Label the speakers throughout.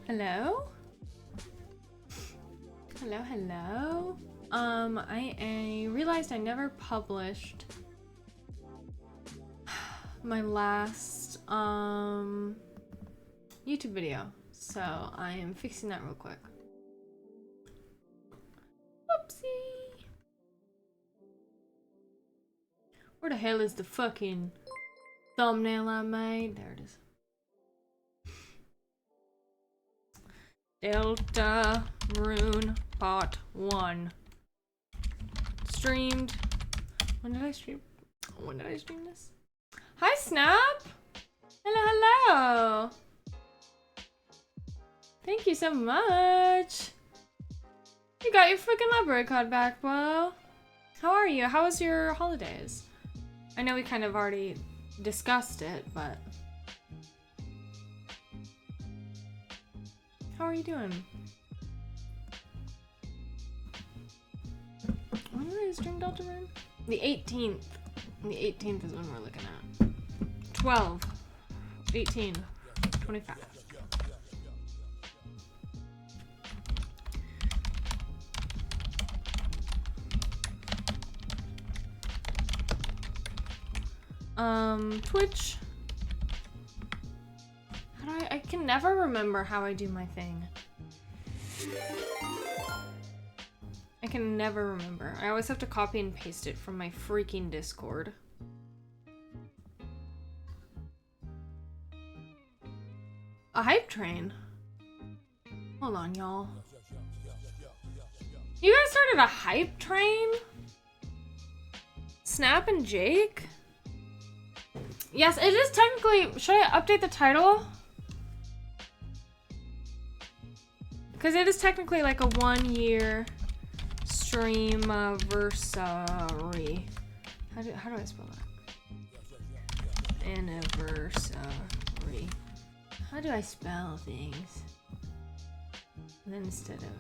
Speaker 1: Hello? Hello, hello. I realized I never published my last YouTube video, so I am fixing that real quick. Whoopsie. Where the hell is the fucking thumbnail I made? There it is. Delta Rune Part 1. Streamed. When did I stream? When did I stream this? Hi, Snap! Hello, hello! Thank you so much! You got your freaking library card back, bro. How are you? How was your holidays? I know we kind of already discussed it, but... How are you doing? When did I stream Delta Rune? The 18th. The 18th is when we're looking at. 12. 18. 25. Twitch. How do I can never remember how I do my thing. I can never remember. I always have to copy and paste it from my freaking Discord. A hype train? Hold on, y'all. You guys started a hype train? Snap and Jake? Yes, it is technically... Should I update the title? Because it is technically like a 1-year streamiversary. How do I spell that? Anniversary. How do I spell things? And then instead of...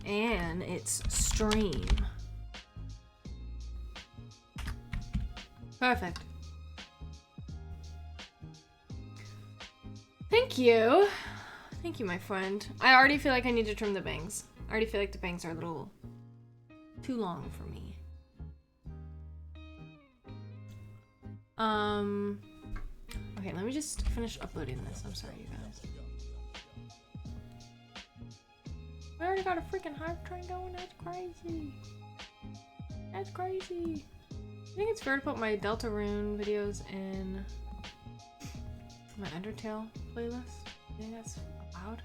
Speaker 1: And it's stream. Perfect. Thank you. Thank you, my friend. I already feel like I need to trim the bangs. I already feel like the bangs are a little too long for me. Okay, let me just finish uploading this. I'm sorry, you guys. We already got a freaking hype train going. That's crazy. That's crazy. I think it's fair to put my Delta Rune videos in my Undertale playlist. I think that's allowed.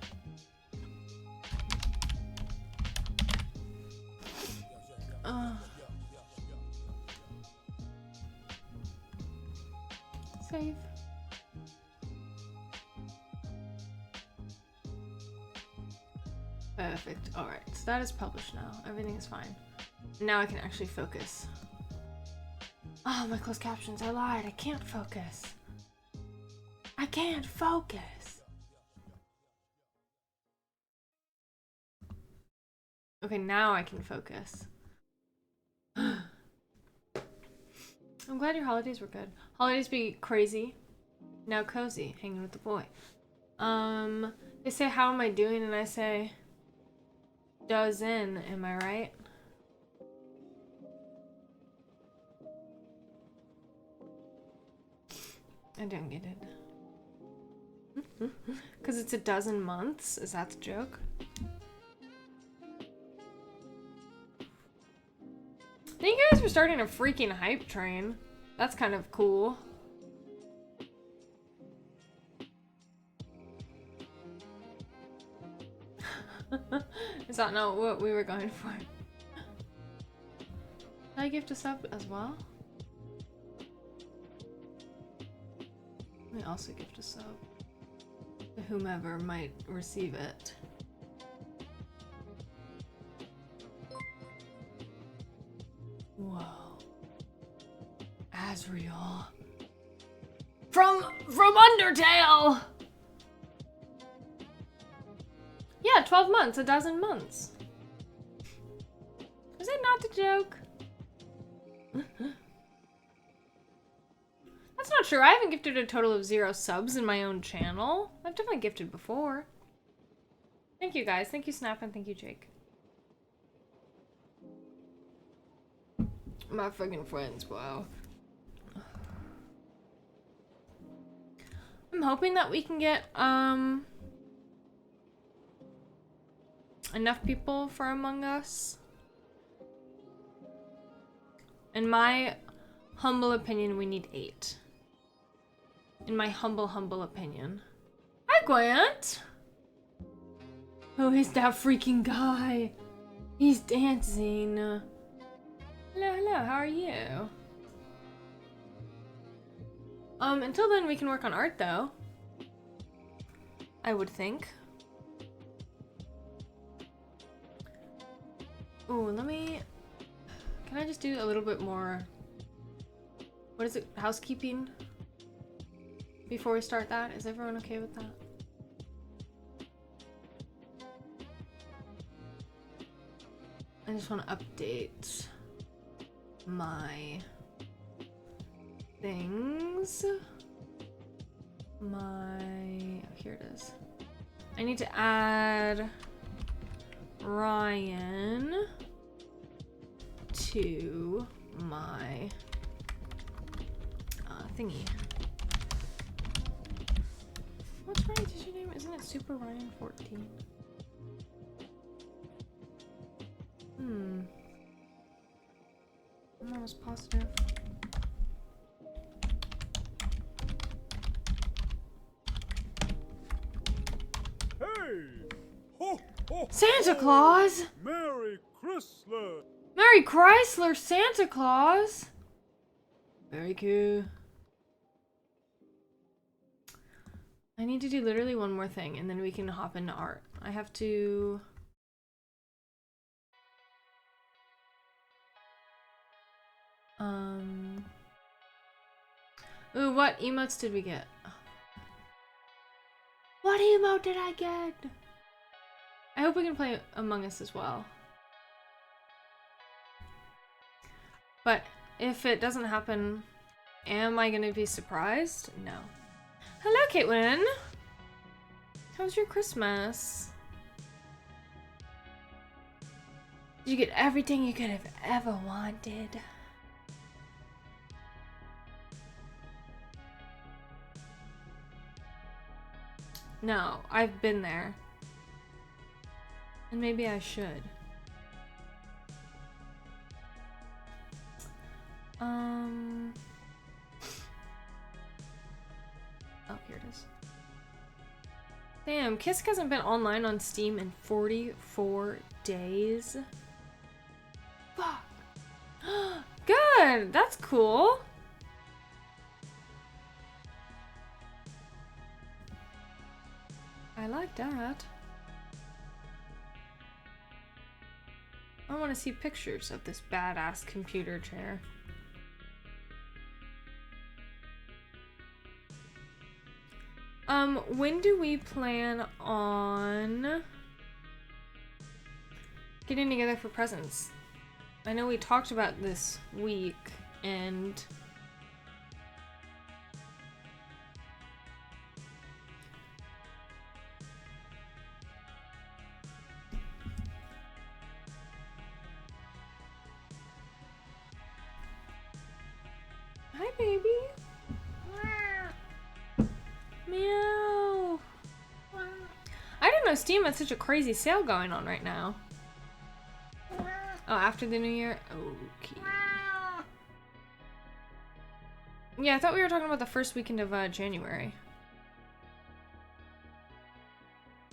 Speaker 1: Save. Perfect. Alright, so that is published now. Everything is fine. Now I can actually focus. Oh, my closed captions. I lied. I can't focus. I can't focus. Okay, now I can focus. I'm glad your holidays were good. Holidays be crazy. Now cozy. Hanging with the boy. They say, how am I doing? And I say, dozen. Am I right? I don't get it. Because it's a dozen months? Is that the joke? I think you guys were starting a freaking hype train. That's kind of cool. Is that not what we were going for? Did I gift a sub as well? Let me also gift a sub to whomever might receive it. Whoa. Asriel. From Undertale! Yeah, 12 months, a dozen months. Is it not a joke? That's not true. I haven't gifted a total of 0 subs in my own channel. I've definitely gifted before. Thank you guys. Thank you Snap and thank you Jake. My friggin' friends, wow. I'm hoping that we can get enough people for Among Us. In my humble opinion, we need 8. In my humble opinion. Hi, Grant! Oh, he's that freaking guy. He's dancing. Hello, how are you? Until then, we can work on art, though. I would think. Ooh, can I just do a little bit more... What is it? Housekeeping? Before we start that? Is everyone okay with that? I just want to update my things. Here it is. I need to add Ryan to my thingy. What's Ryan's username? Isn't it Super Ryan 14? I'm almost positive.
Speaker 2: Hey! Ho, ho,
Speaker 1: Santa
Speaker 2: ho!
Speaker 1: Claus!
Speaker 2: Merry Chrysler!
Speaker 1: Merry Chrysler Santa Claus! Very cool. I need to do literally one more thing and then we can hop into art. I have to... Ooh, what emotes did we get? What emote did I get? I hope we can play Among Us as well. But if it doesn't happen, am I gonna be surprised? No. Hello, Caitlin. How was your Christmas? Did you get everything you could have ever wanted? No, I've been there. And maybe I should. Oh, here it is. Damn, Kisk hasn't been online on Steam in 44 days. Fuck. Good, that's cool. I like that. I want to see pictures of this badass computer chair. When do we plan on getting together for presents? I know we talked about this week and hi, baby. Meow. I didn't know Steam had such a crazy sale going on right now. Oh, after the new year? Okay. Yeah, I thought we were talking about the first weekend of January.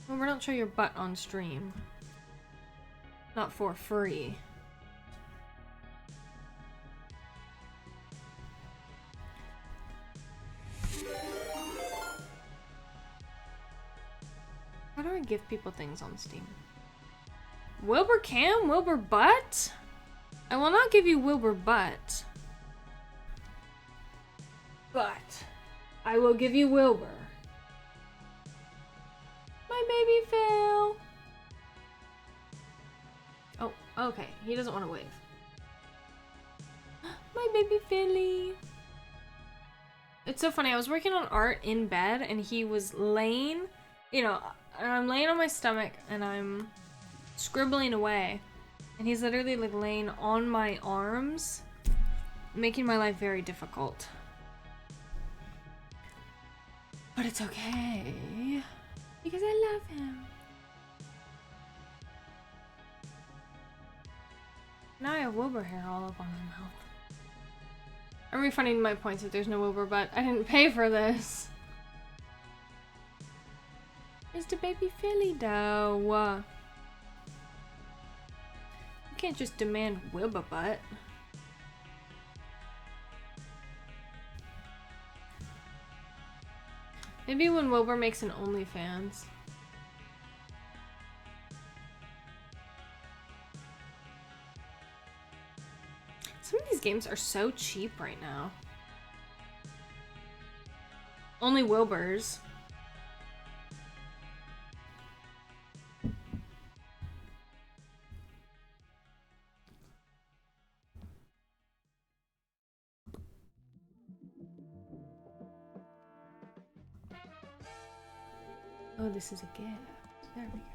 Speaker 1: Well, we don't show your butt on stream. Not for free. How do I give people things on Steam? Wilbur Cam? Wilbur Butt? I will not give you Wilbur Butt. But I will give you Wilbur. My baby Phil. Oh, okay. He doesn't want to wave. My baby Philly. It's so funny. I was working on art in bed, and he was laying, and I'm laying on my stomach, and I'm scribbling away, and he's literally like laying on my arms, making my life very difficult. But it's okay, because I love him. Now I have Wilbur hair all up on my mouth. I'm refunding my points if there's no Wilbur, but I didn't pay for this. It's the baby filly though. You can't just demand Wilbur butt. Maybe when Wilbur makes an OnlyFans. Some of these games are so cheap right now. Only Wilbur's. Oh, this is a gift. There we go.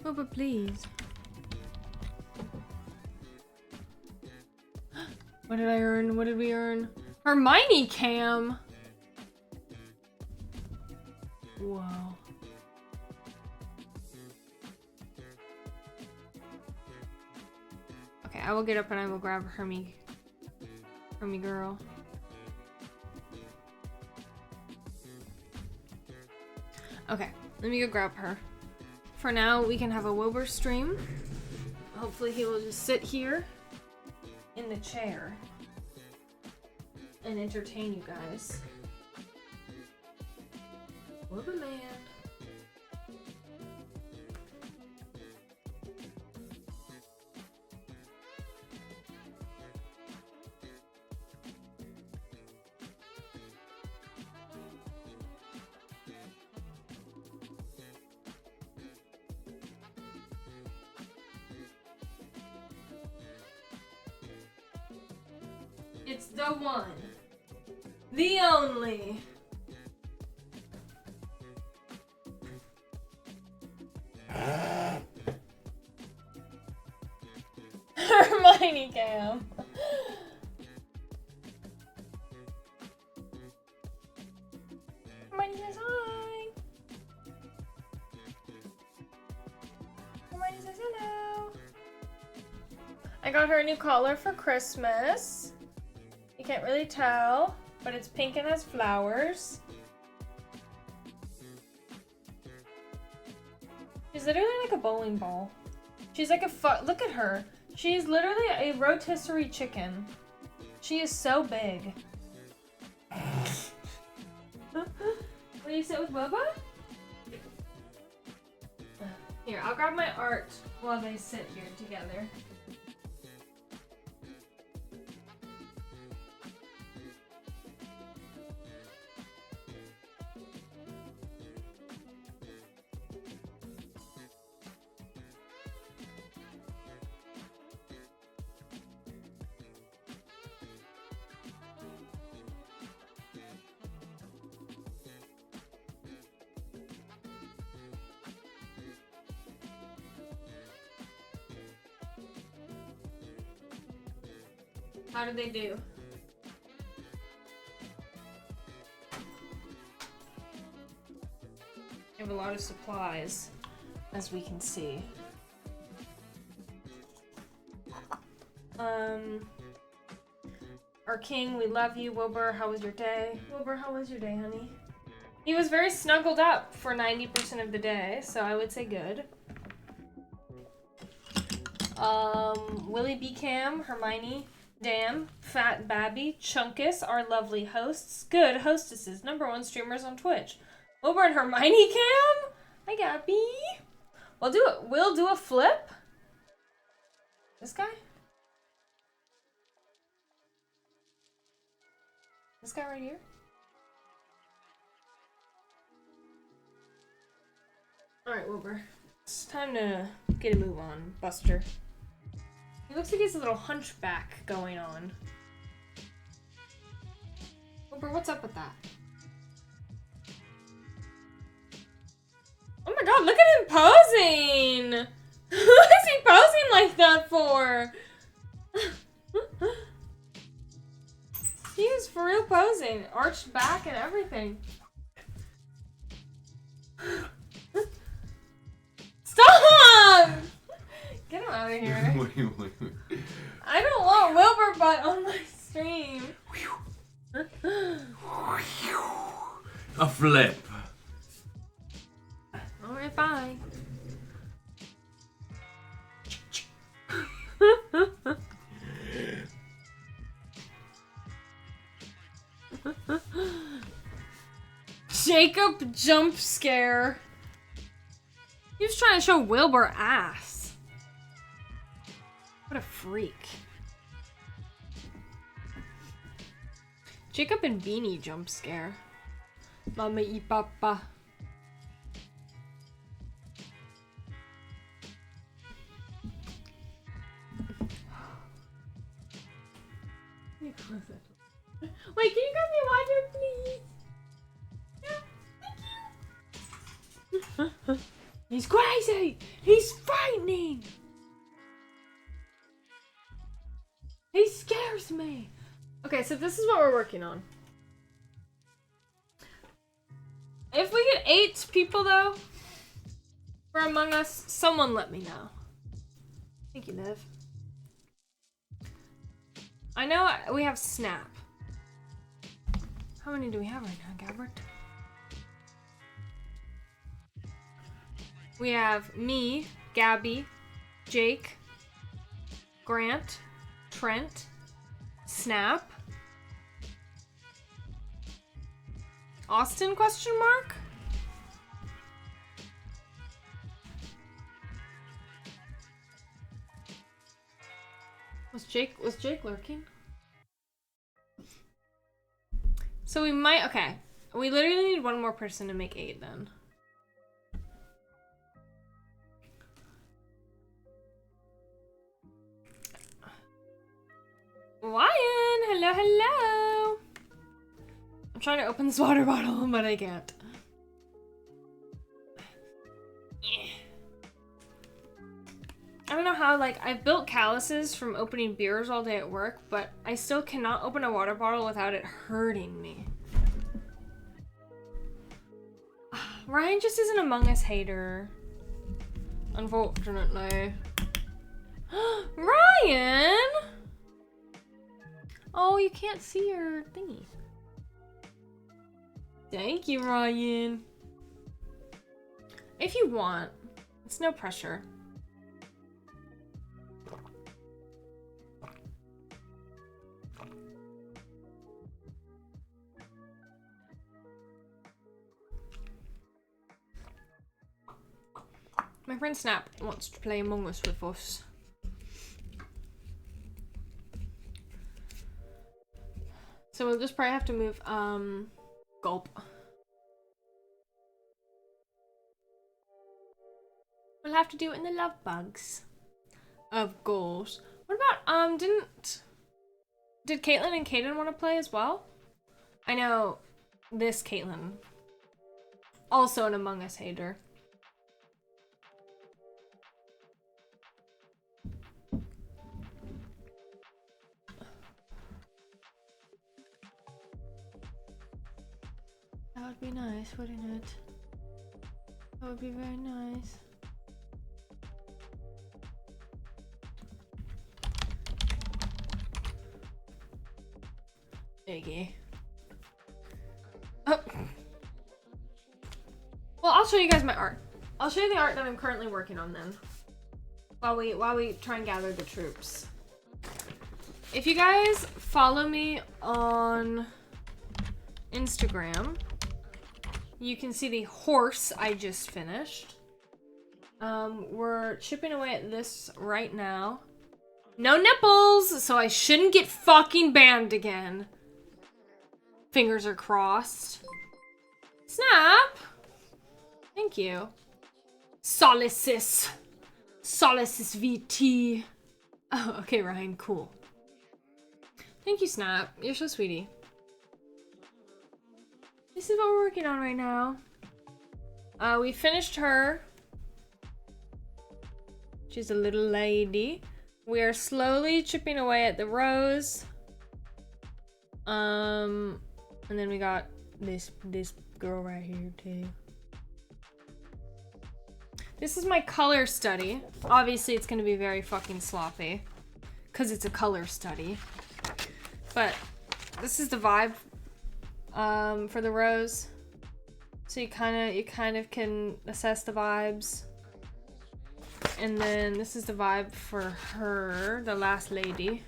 Speaker 1: Oh, but please. What did I earn? What did we earn? Hermione cam! Whoa. Okay, I will get up and I will grab Hermy girl. Okay, let me go grab her. For now, we can have a Wilbur stream. Hopefully he will just sit here in the chair and entertain you guys. Wilbur man. It's the one. The only. Hermione cam. Hermione says hi. Hermione says hello. I got her a new collar for Christmas. You can't really tell, but it's pink and has flowers. She's literally like a bowling ball. She's like look at her. She's literally a rotisserie chicken. She is so big. Will you sit with Boba? Here, I'll grab my art while they sit here together. How did they do? They have a lot of supplies, as we can see. Our king, we love you. Wilbur, how was your day? Wilbur, how was your day, honey? He was very snuggled up for 90% of the day, so I would say good. Willie B. Cam, Hermione, Dan, Fat Babby, Chunkus, our lovely hosts. Good hostesses, #1 streamers on Twitch. Wilbur and Hermione Cam? Hi, Gabby. We'll do a flip. This guy? This guy right here? Alright. Alright, Wilbur. It's time to get a move on, Buster. He looks like he has a little hunchback going on. Wilbur, what's up with that? Oh my god, look at him posing! Who is he posing like that for? He was for real posing. Arched back and everything. Stop! Get him out of here.
Speaker 3: Wait.
Speaker 1: I don't want Wilbur butt on my stream.
Speaker 3: A flip.
Speaker 1: Alright, bye. Jacob jump scare. He was trying to show Wilbur ass. What a freak. Jacob and Beanie jump scare. Mama y papa. Wait, can you grab me water, please? Yeah, thank you. He's crazy. He's frightening. He scares me. Okay, so this is what we're working on. If we get 8 people, though, for Among Us, someone let me know. Thank you, Liv. I know we have Snap. How many do we have right now, Gabbert? We have me, Gabby, Jake, Grant, Trent, Snap, Austin, question mark? Was Jake lurking? So we might, okay. We literally need one more person to make 8 then. Ryan, hello. I'm trying to open this water bottle, but I can't. I don't know how, like, I've built calluses from opening beers all day at work, but I still cannot open a water bottle without it hurting me. Ryan just is an Among Us hater. Unfortunately. Ryan! Oh, you can't see your thingy. Thank you, Ryan. If you want. It's no pressure. My friend Snap wants to play Among Us with us. So we'll just probably have to move, gulp. We'll have to do it in the love bugs. Of course. What about, did Caitlin and Kaden want to play as well? I know this Caitlin. Also an Among Us hater. That would be nice, wouldn't it? That would be very nice. Iggy. Oh. Well, I'll show you guys my art. I'll show you the art that I'm currently working on then. While we try and gather the troops. If you guys follow me on Instagram, you can see the horse I just finished. We're chipping away at this right now. No nipples, so I shouldn't get fucking banned again. Fingers are crossed. Snap! Thank you. Solicus. Solicus VT. Oh, okay, Ryan, cool. Thank you, Snap. You're so sweetie. This is what we're working on right now. We finished her. She's a little lady. We are slowly chipping away at the rose. And then we got this girl right here too. This is my color study. Obviously, it's gonna be very fucking sloppy, cause it's a color study. But this is the vibe for the rose. So you kind of can assess the vibes. And then this is the vibe for her, the last lady.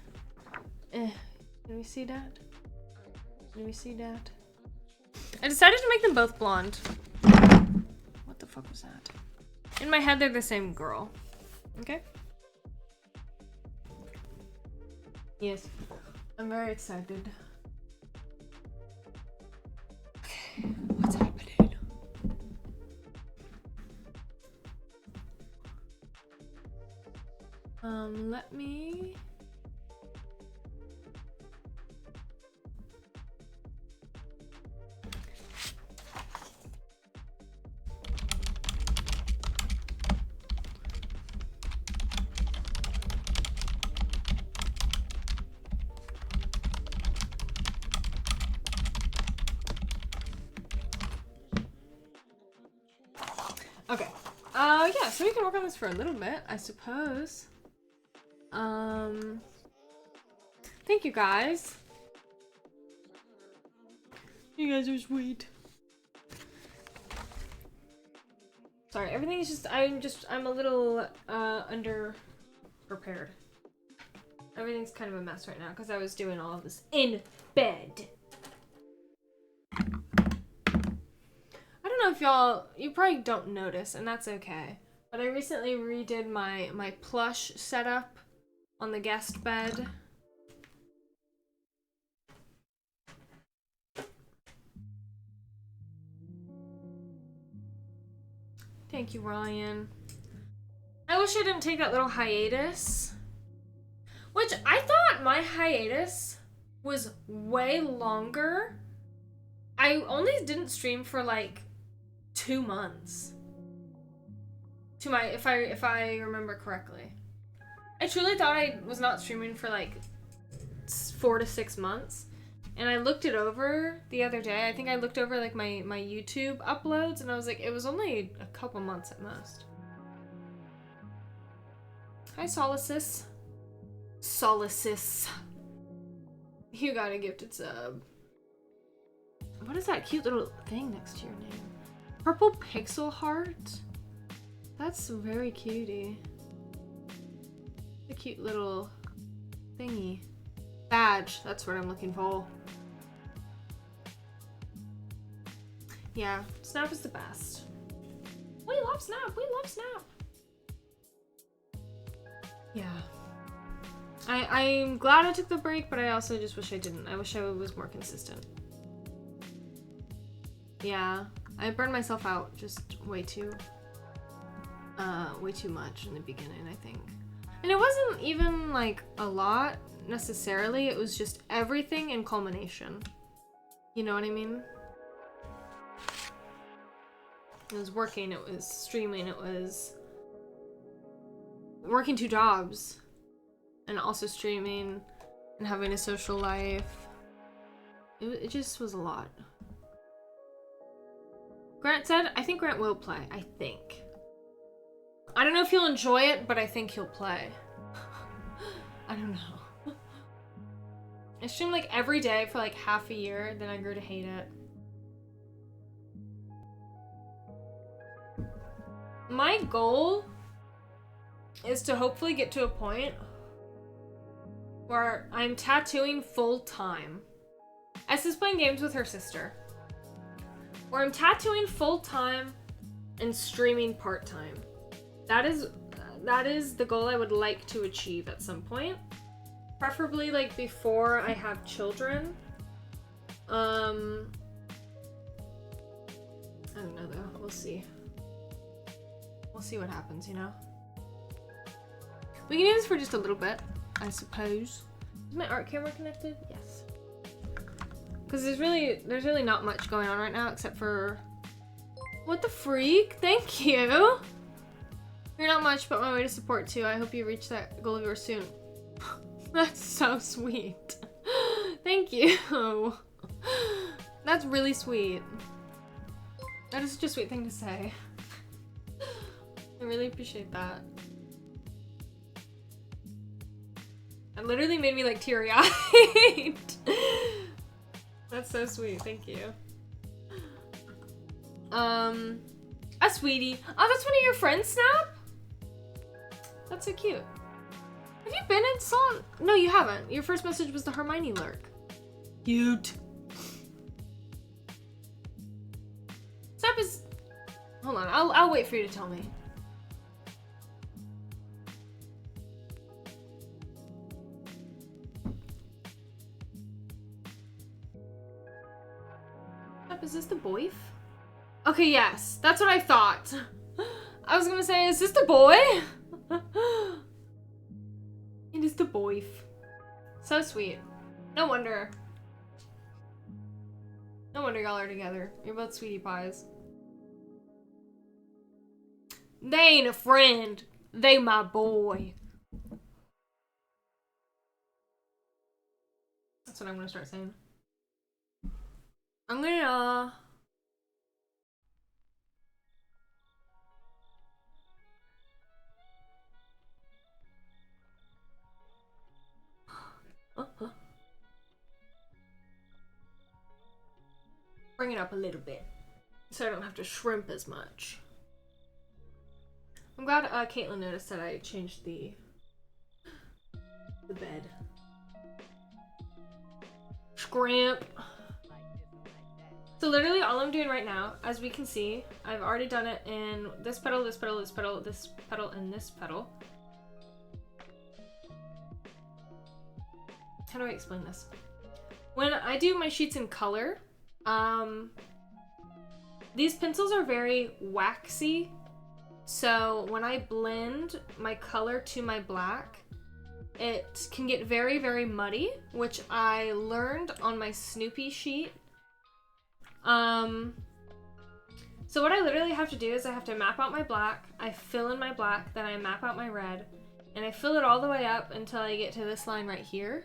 Speaker 1: Can we see that? Can we see that? I decided to make them both blonde. What the fuck was that? In my head, they're the same girl. Okay? Yes. I'm very excited. Okay, what's happening? Let me... Okay. Yeah, so we can work on this for a little bit, I suppose. Thank you guys. You guys are sweet. Sorry, everything is just, I'm a little, under prepared. Everything's kind of a mess right now because I was doing all of this in bed. I don't know if you probably don't notice, and that's okay. But I recently redid my plush setup on the guest bed. Thank you, Ryan. I wish I didn't take that little hiatus. Which, I thought my hiatus was way longer. I only didn't stream for like 2 months. If I remember correctly. I truly thought I was not streaming for like 4 to 6 months. And I looked it over the other day. I think I looked over like my YouTube uploads and I was like, it was only a couple months at most. Hi, Solicus. Solicus. You got a gifted sub. What is that cute little thing next to your name? Purple pixel heart? That's very cutie. A cute little thingy. Badge, that's what I'm looking for. Yeah, Snap is the best. We love Snap, we love Snap. Yeah. I'm glad I took the break, but I also just wish I didn't. I wish I was more consistent. Yeah, I burned myself out just way too much in the beginning, I think. And it wasn't even like a lot necessarily, it was just everything in culmination. You know what I mean? It was working, it was streaming, it was working 2 jobs and also streaming and having a social life. It just was a lot. Grant said, I think Grant will play. I think. I don't know if he'll enjoy it, but I think he'll play. I don't know. I streamed like every day for like half a year, then I grew to hate it. My goal is to hopefully get to a point where I'm tattooing full time. Essa's playing games with her sister. Where I'm tattooing full time and streaming part time. That is the goal I would like to achieve at some point. Preferably like before I have children. I don't know though. We'll see. we'll see what happens, you know? We can do this for just a little bit, I suppose. Is my art camera connected? Yes. Because there's really not much going on right now except for... What the freak? Thank you! You're not much, but my way to support too. I hope you reach that goal of yours soon. That's so sweet. Thank you. That's really sweet. That is such a sweet thing to say. I really appreciate that. It literally made me like teary-eyed. That's so sweet. Thank you. A sweetie. Oh, that's one of your friends, Snap? That's so cute. Have you been in Salt? No, you haven't. Your first message was the Hermione lurk. Cute. Snap is... Hold on, I'll wait for you to tell me. Snap, is this the boy? Okay, yes. That's what I thought. I was gonna say, is this the boy? It is the boy. So sweet. No wonder. No wonder y'all are together. You're both sweetie pies. They ain't a friend. They my boy. That's what I'm gonna start saying. I'm gonna... Bring it up a little bit so I don't have to shrimp as much. I'm glad Caitlin noticed that I changed the bed. Scrimp. So literally all I'm doing right now, as we can see, I've already done it in this petal, this petal, this petal, this petal, and this petal. How do I explain this? When I do my sheets in color, these pencils are very waxy, so when I blend my color to my black, it can get very, very muddy, which I learned on my Snoopy sheet. So what I literally have to do is I have to map out my black, I fill in my black, then I map out my red, and I fill it all the way up until I get to this line right here.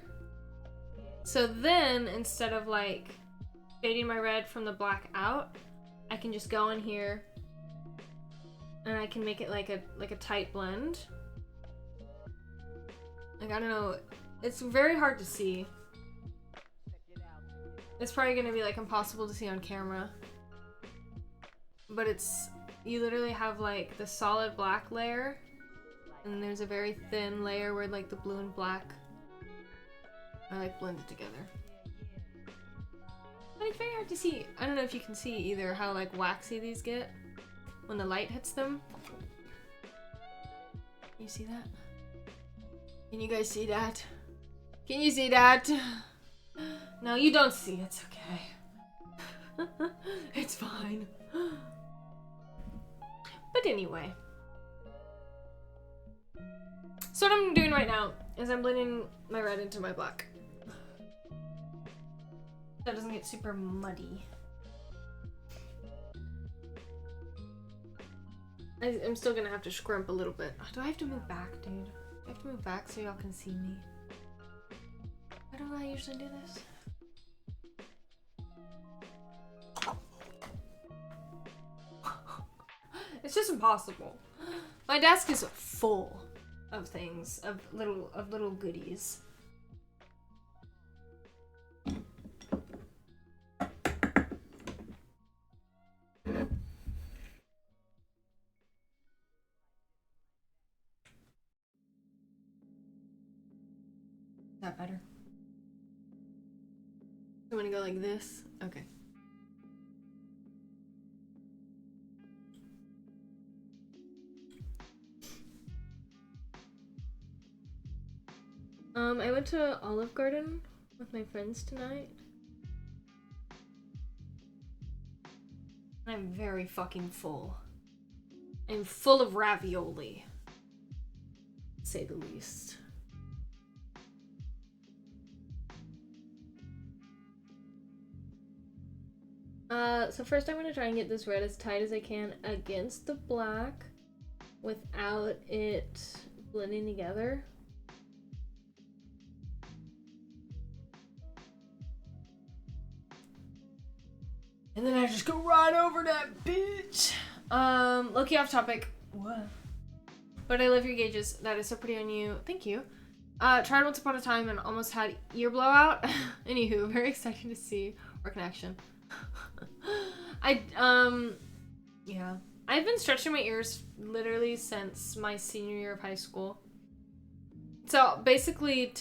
Speaker 1: So then, instead of like fading my red from the black out, I can just go in here and I can make it like a tight blend. Like, I don't know, it's very hard to see. It's probably gonna be like impossible to see on camera. But it's, you literally have like the solid black layer, and then there's a very thin layer where like the blue and black are like blended together. But it's very hard to see. I don't know if you can see either how like waxy these get when the light hits them. You see that? Can you guys see that? Can you see that? No, you don't see. It's okay. It's fine. But anyway. So what I'm doing right now is I'm blending my red into my black. So it doesn't get super muddy. I'm still gonna have to scrimp a little bit. Do I have to move back, dude? Do I have to move back so y'all can see me? Why don't I usually do this? It's just impossible. My desk is full of things, of little goodies. Is that better? You want to go like this? Okay. I went to Olive Garden with my friends tonight. I'm very fucking full. I'm full of ravioli, to say the least. So first I'm going to try and get this red as tight as I can against the black without it blending together. And then I just go right over that bitch. Low-key off topic. What? But I love your gauges. That is so pretty on you. Thank you. Tried once upon a time and almost had ear blowout. Anywho, very exciting to see our connection. Yeah. I've been stretching my ears literally since my senior year of high school. So basically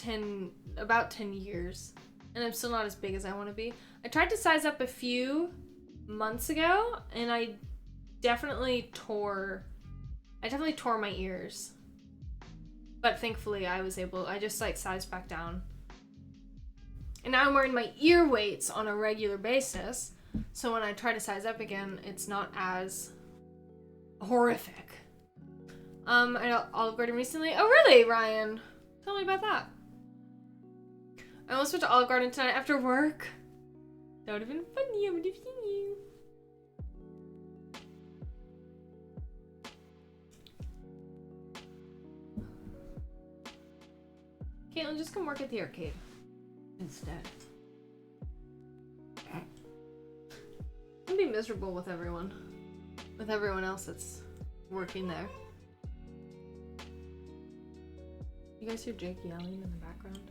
Speaker 1: about 10 years. And I'm still not as big as I want to be. I tried to size up a few months ago and I definitely tore my ears. But thankfully I just like sized back down. And now I'm wearing my ear weights on a regular basis. So when I try to size up again, it's not as horrific. I Olive Garden recently. Oh really, Ryan? Tell me about that. I almost went to Olive Garden tonight after work. That would have been funny. I would have seen you. Caitlin, just come work at the arcade instead. I'm gonna be miserable with everyone else that's working there. You guys hear Jake yelling in the background?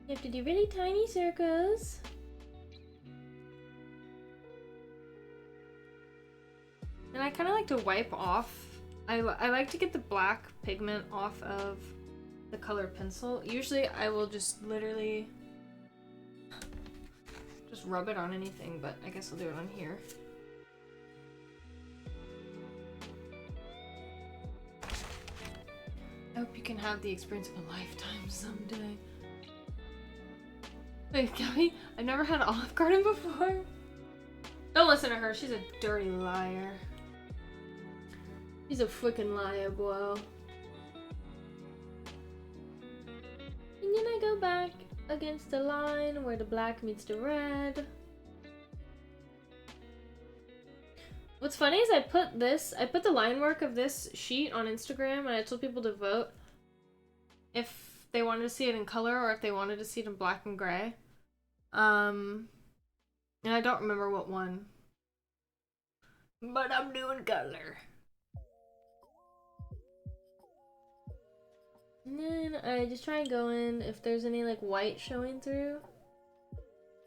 Speaker 1: You have to do really tiny circles. And I kind of like to wipe off. I like to get the black pigment off of the color pencil. Usually I will just literally just rub it on anything, but I guess I'll do it on here. I hope you can have the experience of a lifetime someday. Wait, Gabby, I've never had Olive Garden before. Don't listen to her, she's a dirty liar. She's a freaking liar, boy. And then I go back against the line where the black meets the red. What's funny is I put the line work of this sheet on Instagram and I told people to vote if they wanted to see it in color or if they wanted to see it in black and gray. And I don't remember what one. But I'm doing color. And then I just try and go in, if there's any like white showing through,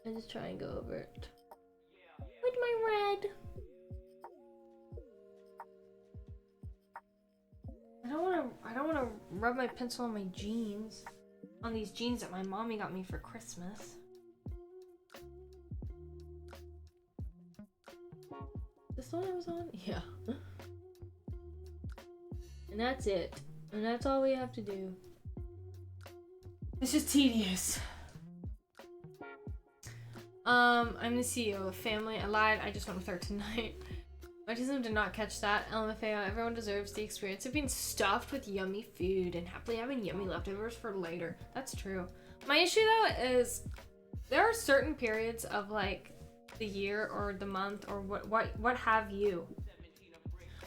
Speaker 1: I just try and go over it with my red. I don't wanna rub my pencil on my jeans, on these jeans that my mommy got me for Christmas. This one I was on? Yeah. And that's it. And that's all we have to do. It's just tedious. I'm the CEO of Family. I lied. I just went with her tonight. Autism did not catch that. LMFAO, everyone deserves the experience of being stuffed with yummy food and happily having yummy leftovers for later. That's true. My issue though is there are certain periods of like the year or the month or what have you,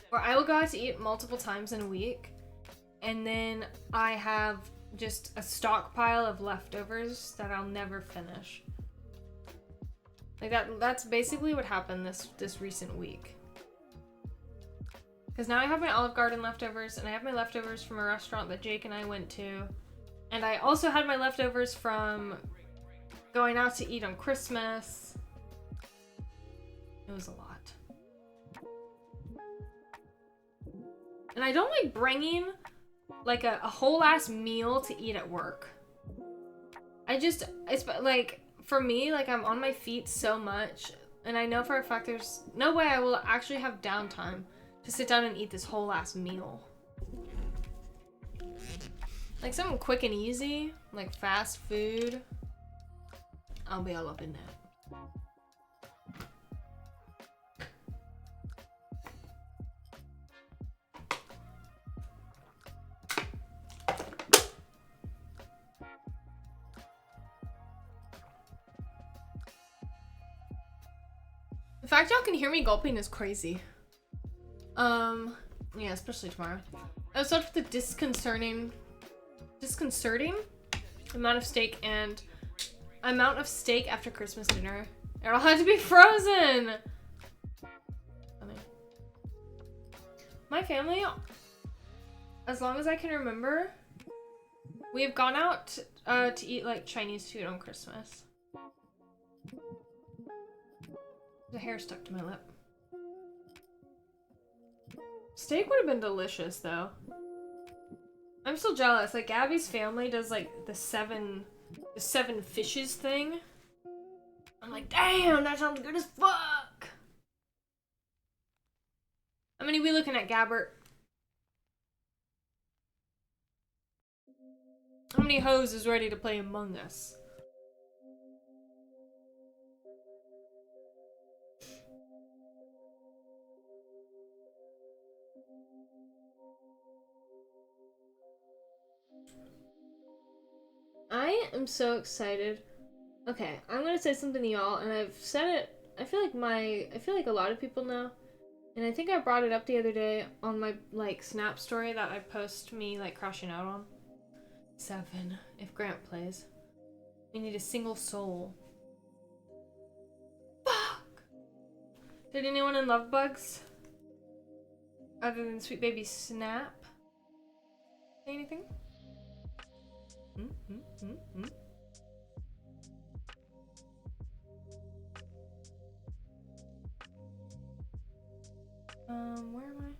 Speaker 1: where I will go out to eat multiple times in a week and then I have just a stockpile of leftovers that I'll never finish. Like that's basically what happened this recent week. Because now I have my Olive Garden leftovers and I have my leftovers from a restaurant that Jake and I went to. And I also had my leftovers from going out to eat on Christmas. It was a lot. And I don't like bringing like a whole ass meal to eat at work. It's like, for me, like I'm on my feet so much and I know for a fact there's no way I will actually have downtime to sit down and eat this whole last meal. Like something quick and easy, like fast food. I'll be all up in that. The fact y'all can hear me gulping is crazy. Yeah, especially tomorrow. I was left with the disconcerting amount of steak after Christmas dinner. It all had to be frozen. Funny. My family, as long as I can remember, we have gone out to eat like Chinese food on Christmas. The hair stuck to my lip. Steak would have been delicious though. I'm still jealous. Like Gabby's family does like the seven fishes thing. I'm like, damn, that sounds good as fuck. How many we looking at, Gabbert? How many hoes is ready to play Among Us? I am so excited. Okay, I'm gonna say something to y'all, and I've said it. I feel like a lot of people know, and I think I brought it up the other day on my like Snap story that I post me like crashing out on. 7. If Grant plays, we need a single soul. Fuck. Did anyone in Love Bugs, other than Sweet Baby Snap, say anything? Where am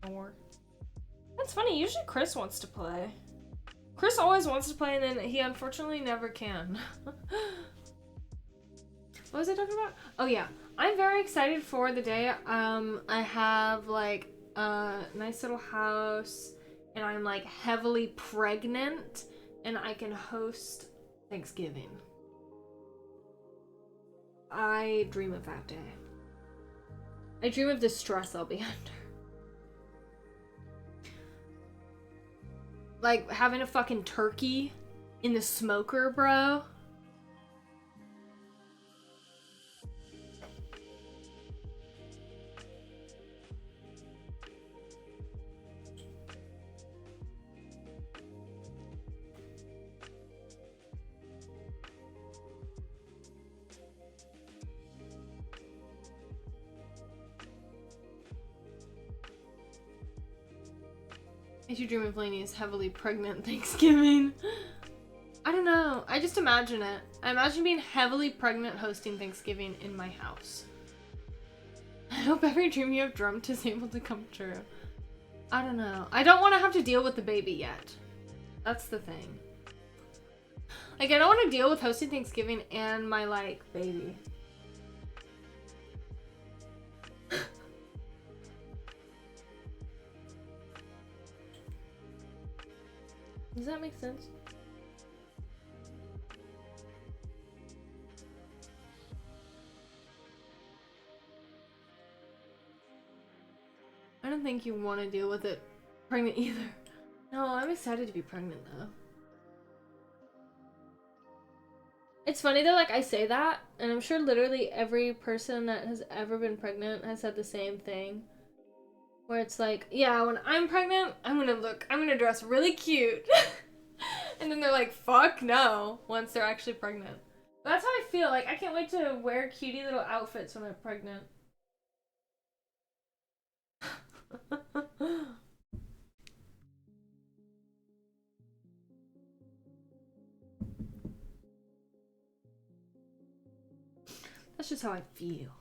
Speaker 1: I? More. That's funny, usually Chris wants to play. Chris always wants to play and then he unfortunately never can. What was I talking about? Oh yeah, I'm very excited for the day. I have like a nice little house and I'm like heavily pregnant and I can host Thanksgiving. I dream of that day. I dream of the stress I'll be under. Like having a fucking turkey in the smoker, bro. I do dream of Lainey's heavily pregnant Thanksgiving. I don't know. I just imagine it. I imagine being heavily pregnant hosting Thanksgiving in my house. I hope every dream you have dreamt is able to come true. I don't know. I don't want to have to deal with the baby yet. That's the thing. Like, I don't want to deal with hosting Thanksgiving and my, like, baby. Does that make sense? I don't think you want to deal with it pregnant either. No, I'm excited to be pregnant though. It's funny though, like I say that, and I'm sure literally every person that has ever been pregnant has said the same thing. Where it's like, yeah, when I'm pregnant, I'm gonna dress really cute. And then they're like, fuck no, once they're actually pregnant. But that's how I feel. Like, I can't wait to wear cutie little outfits when I'm pregnant. That's just how I feel.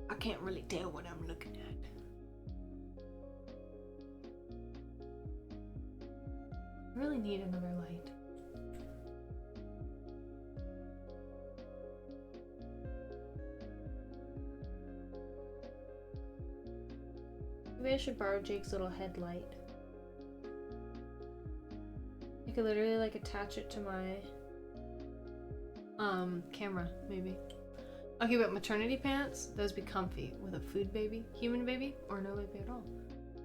Speaker 1: I can't really tell what I'm looking at. I really need another light. Maybe I should borrow Jake's little headlight. I could literally like attach it to my camera, maybe. Okay, but maternity pants, those be comfy with a food baby, human baby, or no baby at all.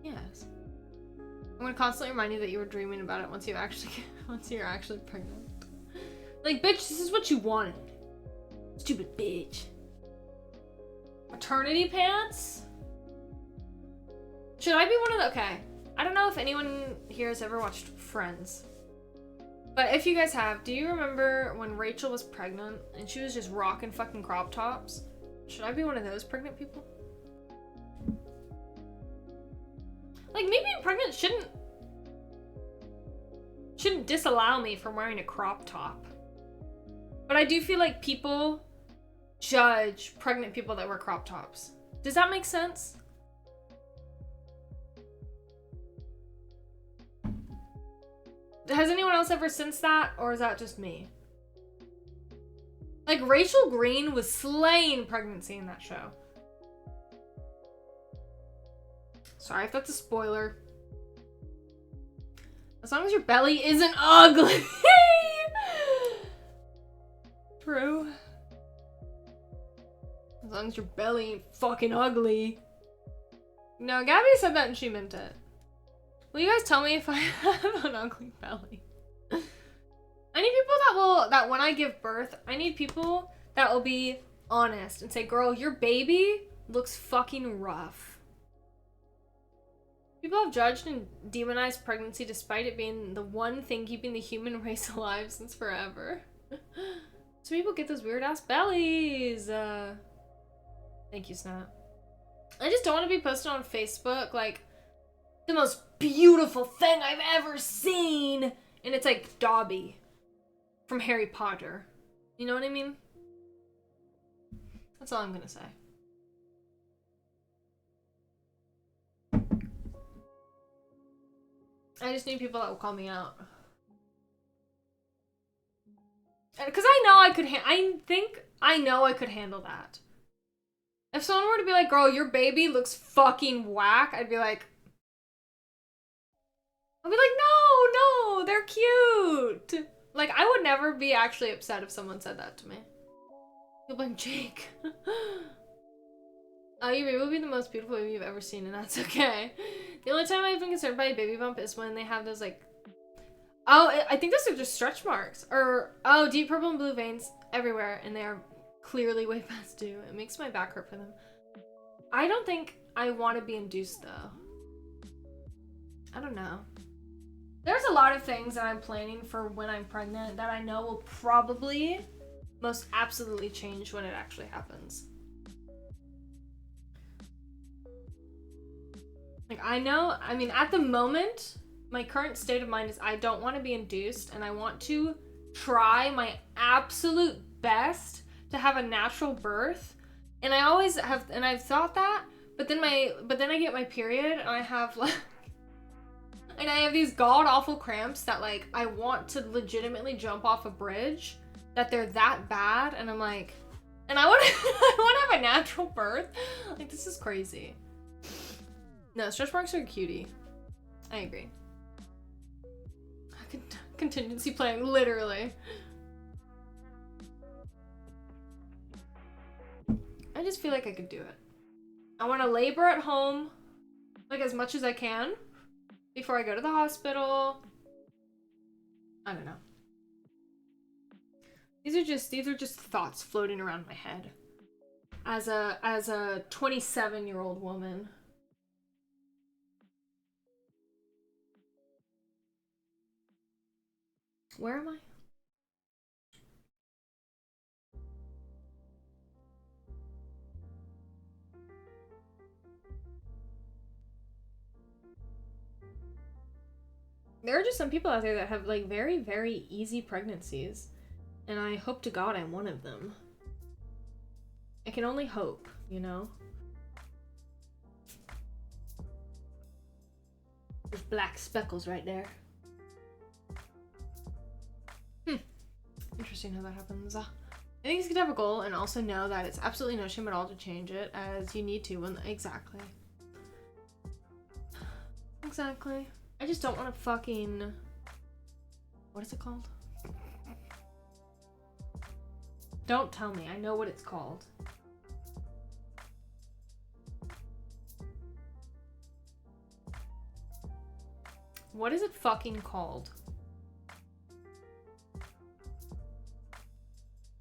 Speaker 1: Yes. I'm gonna constantly remind you that you were dreaming about it once you're actually pregnant. Like, bitch, this is what you wanted. Stupid bitch. Maternity pants? Should I be one of the... Okay. I don't know if anyone here has ever watched Friends. But if you guys have, do you remember when Rachel was pregnant and she was just rocking fucking crop tops? Should I be one of those pregnant people? Like, maybe being pregnant shouldn't disallow me from wearing a crop top. But I do feel like people judge pregnant people that wear crop tops. Does that make sense? Has anyone else ever sensed that, or is that just me? Like, Rachel Green was slaying pregnancy in that show. Sorry if that's a spoiler. As long as your belly isn't ugly. True. As long as your belly ain't fucking ugly. No, Gabby said that and she meant it. Will you guys tell me if I have an ugly belly? I need people that when I give birth, I need people that will be honest and say, girl, your baby looks fucking rough. People have judged and demonized pregnancy despite it being the one thing keeping the human race alive since forever. So people get those weird ass bellies. Thank you, Snap. I just don't want to be posted on Facebook like the most beautiful thing I've ever seen, and it's like Dobby from Harry Potter. You know what I mean? That's all I'm gonna say. I just need people that will call me out. Because I know I could I know I could handle that. If someone were to be like, girl, your baby looks fucking whack, I'd be like, no, they're cute. Like, I would never be actually upset if someone said that to me. You'll blame Jake. Oh, your baby will be the most beautiful baby you've ever seen, and that's okay. The only time I've been concerned by a baby bump is when they have those, like... Oh, I think those are just stretch marks. Or, oh, deep purple and blue veins everywhere, and they are clearly way past due. It makes my back hurt for them. I don't think I want to be induced, though. I don't know. There's a lot of things that I'm planning for when I'm pregnant that I know will probably most absolutely change when it actually happens. Like, I know, I mean, at the moment, my current state of mind is I don't want to be induced, and I want to try my absolute best to have a natural birth. And I always have, and I've thought that, but then I get my period, and I have, like, and I have these god-awful cramps that, like, I want to legitimately jump off a bridge, that they're that bad, and I'm like, and I want to have a natural birth? Like, this is crazy. No, stretch marks are cutie. I agree. Contingency plan, literally. I just feel like I could do it. I want to labor at home, like, as much as I can before I go to the hospital. I don't know. These are just thoughts floating around my head as a 27-year-old woman. Where am I? There are just some people out there that have, like, very, very easy pregnancies. And I hope to God I'm one of them. I can only hope, you know? There's black speckles right there. Interesting how that happens. I think it's good to have a goal and also know that it's absolutely no shame at all to change it as you need to when exactly. Exactly. I just don't want to fucking... What is it called? Don't tell me. I know what it's called. What is it fucking called?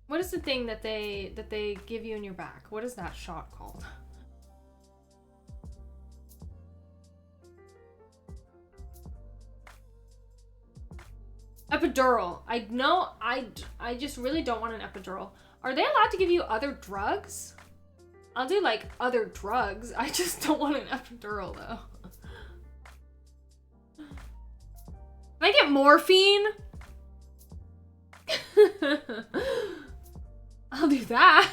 Speaker 1: What is the thing that they give you in your back? What is that shot called? Epidural. I know. I just really don't want an epidural. Are they allowed to give you other drugs? I'll do like other drugs. I just don't want an epidural though. Can I get morphine? I'll do that.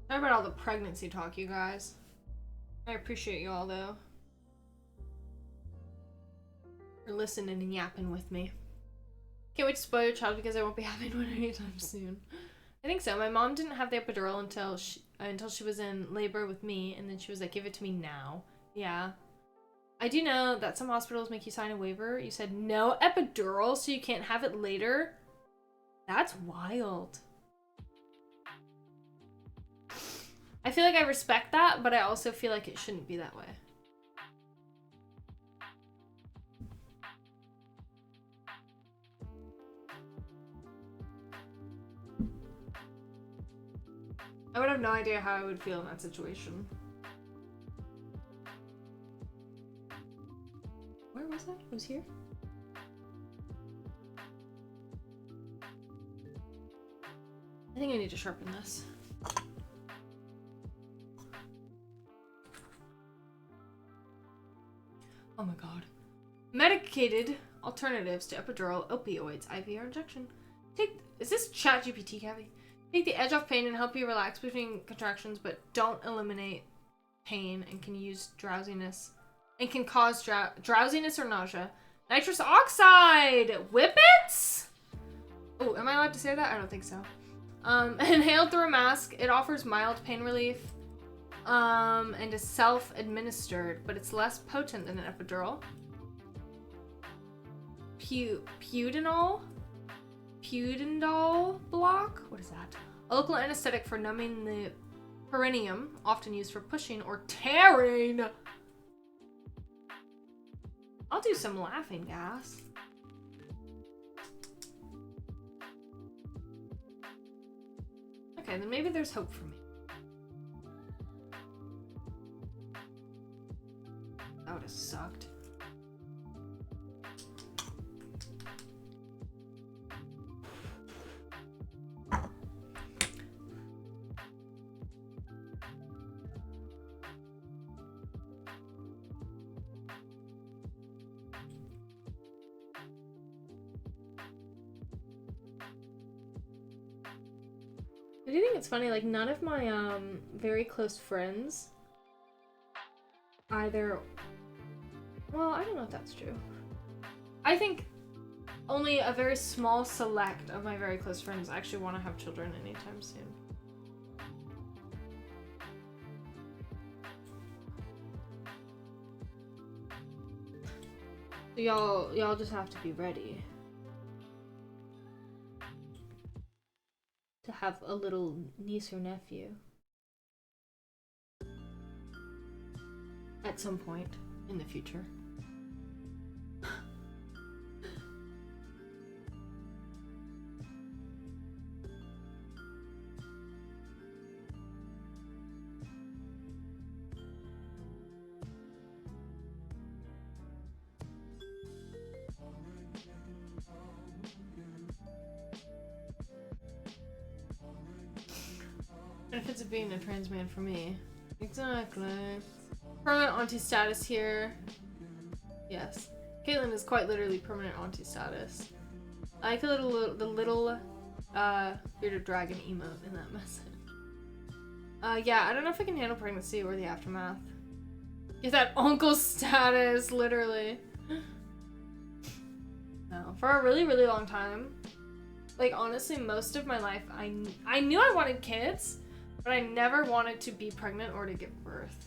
Speaker 1: Sorry about all the pregnancy talk, you guys. I appreciate you all, though. For listening and yapping with me. Can't wait to spoil your child because I won't be having one anytime soon. I think so. My mom didn't have the epidural until she was in labor with me, and then she was like, give it to me now. Yeah. I do know that some hospitals make you sign a waiver. You said no epidural, so you can't have it later. That's wild. I feel like I respect that, but I also feel like it shouldn't be that way. I would have no idea how I would feel in that situation. Where was I? It was here? I think I need to sharpen this. Oh my god. Medicated alternatives to epidural, opioids, IV or injection. Is this ChatGPT, Cavi? Take the edge off pain and help you relax between contractions, but don't eliminate pain and can use drowsiness. And can cause drowsiness or nausea. Nitrous oxide! Whippets? Oh, am I allowed to say that? I don't think so. Inhaled through a mask. It offers mild pain relief. And is self-administered, but it's less potent than an epidural. Pudendal block? What is that? A local anesthetic for numbing the perineum, often used for pushing or tearing. I'll do some laughing gas. Okay, then maybe there's hope for me. That would have sucked. I do think it's funny, like, none of my very close friends either... Well, I don't know if that's true. I think only a very small select of my very close friends actually want to have children anytime soon. So y'all just have to be ready to have a little niece or nephew at some point in the future. Benefits of being a trans man for me. Exactly. Permanent auntie status here. Yes. Caitlin is quite literally permanent auntie status. I like the little bearded dragon emote in that message. Yeah, I don't know if I can handle pregnancy or the aftermath. Get that uncle status, literally. No, for a really, really long time. Like, honestly, most of my life, I knew I wanted kids, but I never wanted to be pregnant or to give birth.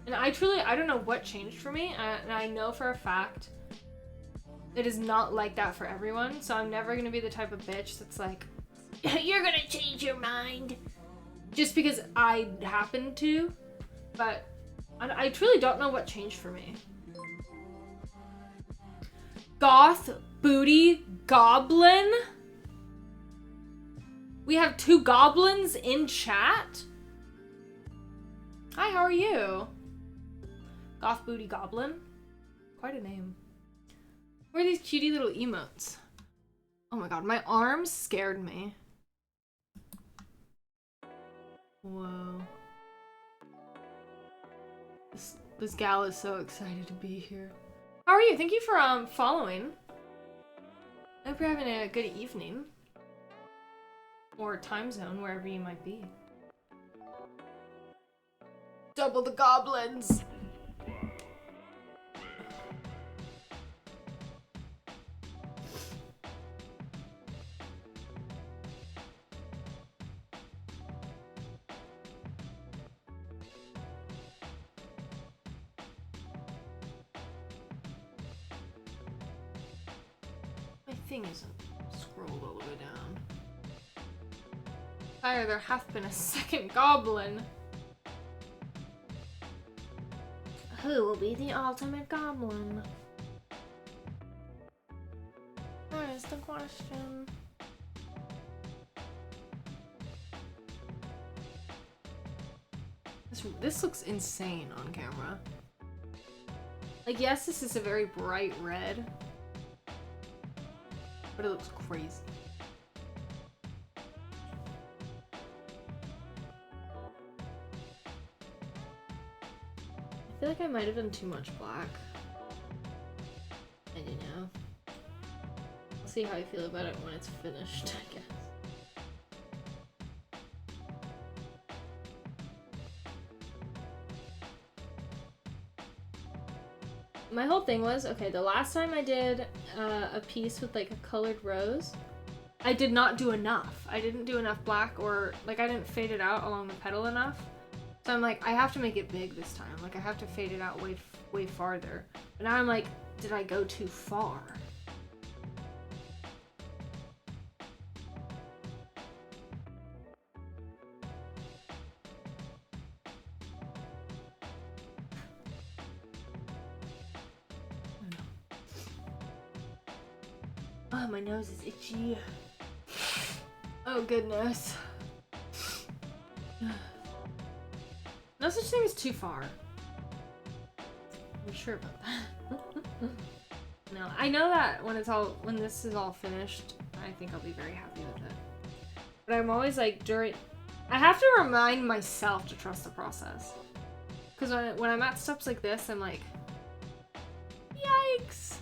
Speaker 1: And I don't know what changed for me, and I know for a fact it is not like that for everyone, so I'm never gonna be the type of bitch that's like, you're gonna change your mind just because I happen to, but I truly don't know what changed for me. Goth booty goblin? We have 2 goblins in chat? Hi, how are you? Goth booty goblin? Quite a name. Where are these cutie little emotes? Oh my god, my arms scared me. Whoa. This gal is so excited to be here. How are you? Thank you for following. I hope you're having a good evening. Or time zone, wherever you might be. Double the goblins! My thing isn't scrolled all the way down. Fire, there hath been a second goblin. Who will be the ultimate goblin? That is the question. This looks insane on camera. Like, yes, this is a very bright red, but it looks crazy. I feel like I might have done too much black. I don't know. I'll see how I feel about it when it's finished, I guess. My whole thing was, okay, the last time I did a piece with like a colored rose, I did not do enough. I didn't do enough black, or like I didn't fade it out along the petal enough. So I'm like, I have to make it big this time. Like I have to fade it out way farther. But now I'm like, did I go too far? Oh, my nose is itchy. Oh goodness. No such thing as too far. I'm sure about that. No, I know that when this is all finished, I think I'll be very happy with it. But I'm always like, I have to remind myself to trust the process. Because when I'm at steps like this, I'm like, yikes.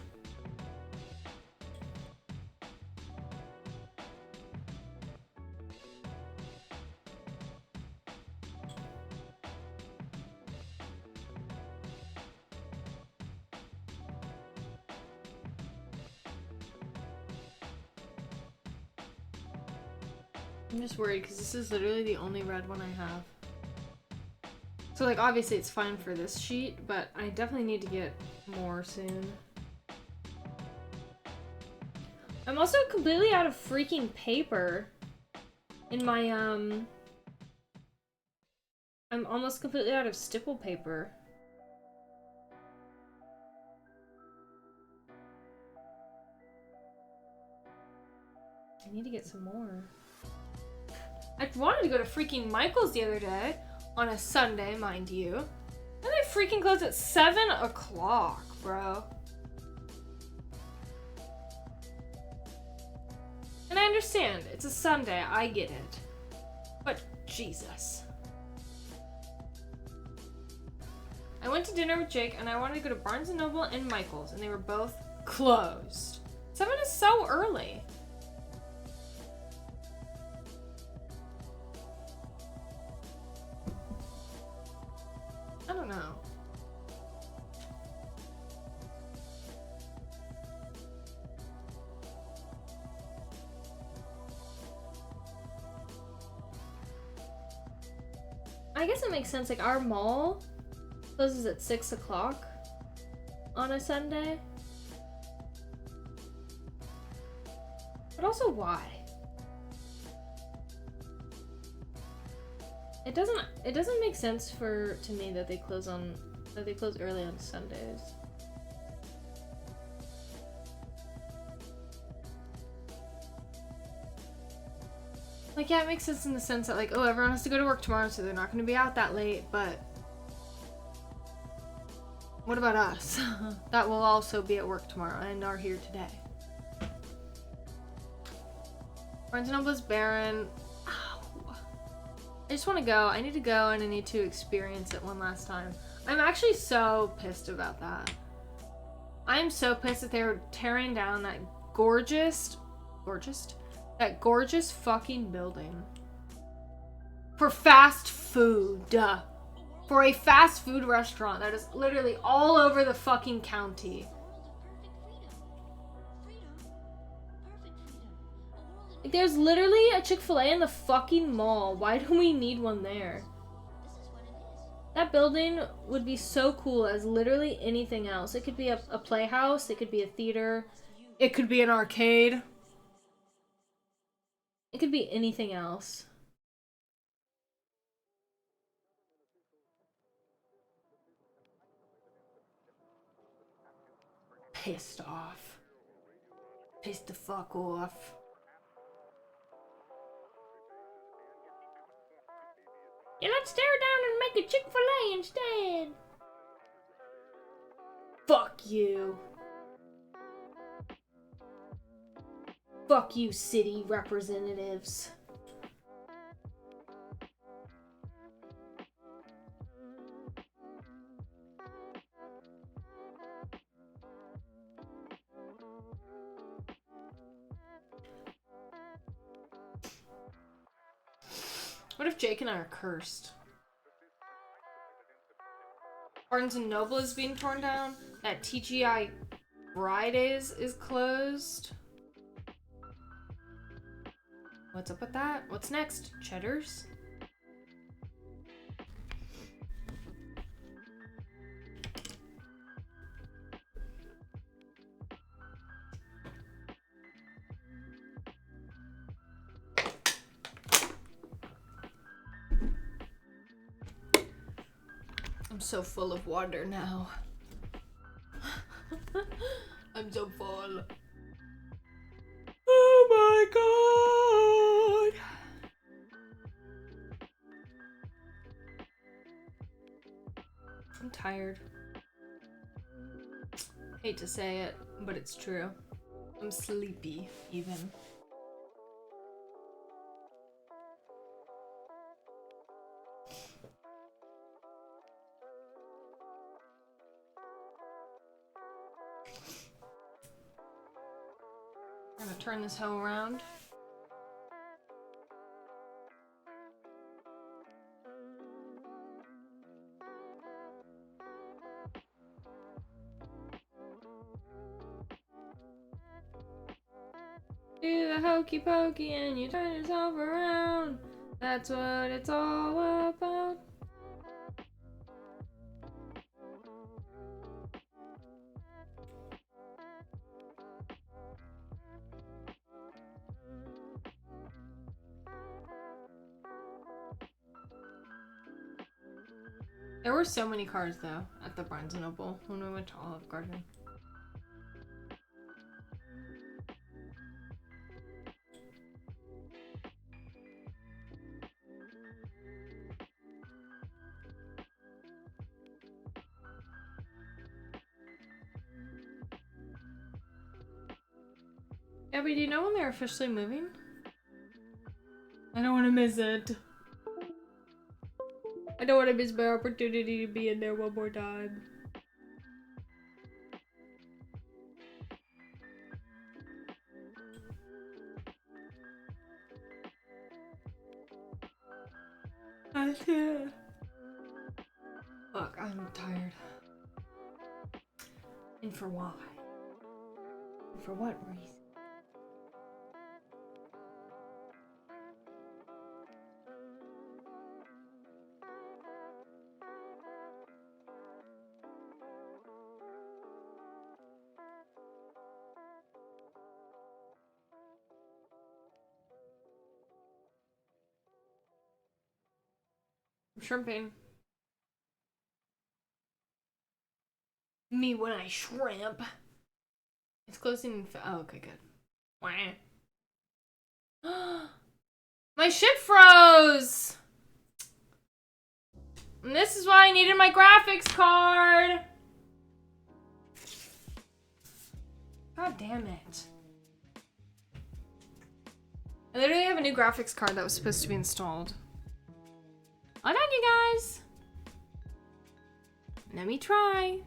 Speaker 1: I'm just worried because this is literally the only red one I have. So like obviously it's fine for this sheet, but I definitely need to get more soon. I'm also completely out of freaking paper in my I'm almost completely out of stipple paper. I need to get some more. I wanted to go to freaking Michael's the other day, on a Sunday, mind you. And they freaking close at 7 o'clock, bro. And I understand, it's a Sunday, I get it. But Jesus. I went to dinner with Jake and I wanted to go to Barnes & Noble and Michael's and they were both closed. 7 is so early. I don't know. I guess it makes sense, like our mall closes at 6 o'clock on a Sunday. But also why? It doesn't make sense to me that they close early on Sundays. Like, yeah, it makes sense in the sense that, like, oh, everyone has to go to work tomorrow, so they're not going to be out that late, but what about us? That will also be at work tomorrow and are here today. Barnes & Noble is barren. Ow. I just want to go. I need to go and I need to experience it one last time. I'm actually so pissed about that. I'm so pissed that they're tearing down that gorgeous fucking building for fast food. For a fast food restaurant that is literally all over the fucking county. Like, there's literally a Chick-fil-A in the fucking mall. Why do we need one there? That building would be so cool as literally anything else. It could be a playhouse, it could be a theater, it could be an arcade. It could be anything else. Pissed off. Pissed the fuck off. Yeah, let's tear down and make a Chick-fil-A instead. Fuck you. Fuck you, city representatives. What if Jake and I are cursed? Barnes & Noble is being torn down. That TGI Fridays is closed. What's up with that? What's next? Cheddar's? I'm so full of water now. I'm so full. Oh my god! I'm tired. Hate to say it, but it's true. I'm sleepy, even. I'm gonna turn this hoe around. Do the hokey pokey and you turn yourself around. That's what it's all about. There were so many cars though at the Barnes & Noble when we went to Olive Garden. Abby, do you know when they're officially moving? I don't want to miss it. I don't want to miss my opportunity to be in there one more time. I can't. Look, I'm tired. And for why? And for what reason? I'm shrimping. Me when I shrimp. It's closing. Oh, okay, good. Wah. My shit froze! And this is why I needed my graphics card! God damn it. I literally have a new graphics card that was supposed to be installed. Hold on, you guys! Let me try.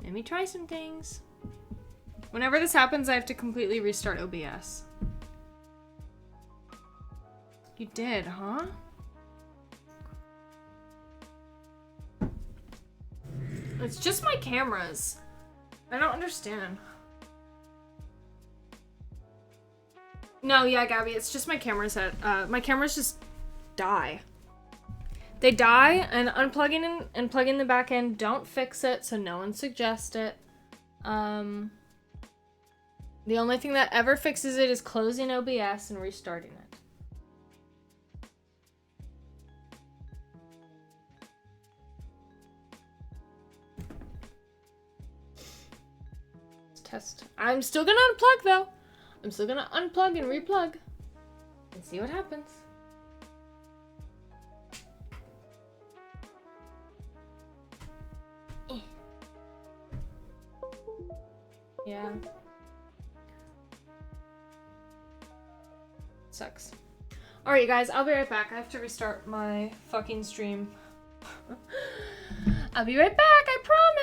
Speaker 1: Let me try some things. Whenever this happens, I have to completely restart OBS. You did, huh? It's just my cameras. I don't understand. No, yeah, Gabby, it's just my cameras that, my cameras just die. They die, and unplugging and plugging the back end don't fix it, so no one suggests it. The only thing that ever fixes it is closing OBS and restarting it. Let's test. I'm still gonna unplug though. I'm still gonna unplug and replug and see what happens. Yeah. Sucks. Alright, you guys, I'll be right back. I have to restart my fucking stream. I'll be right back, I promise!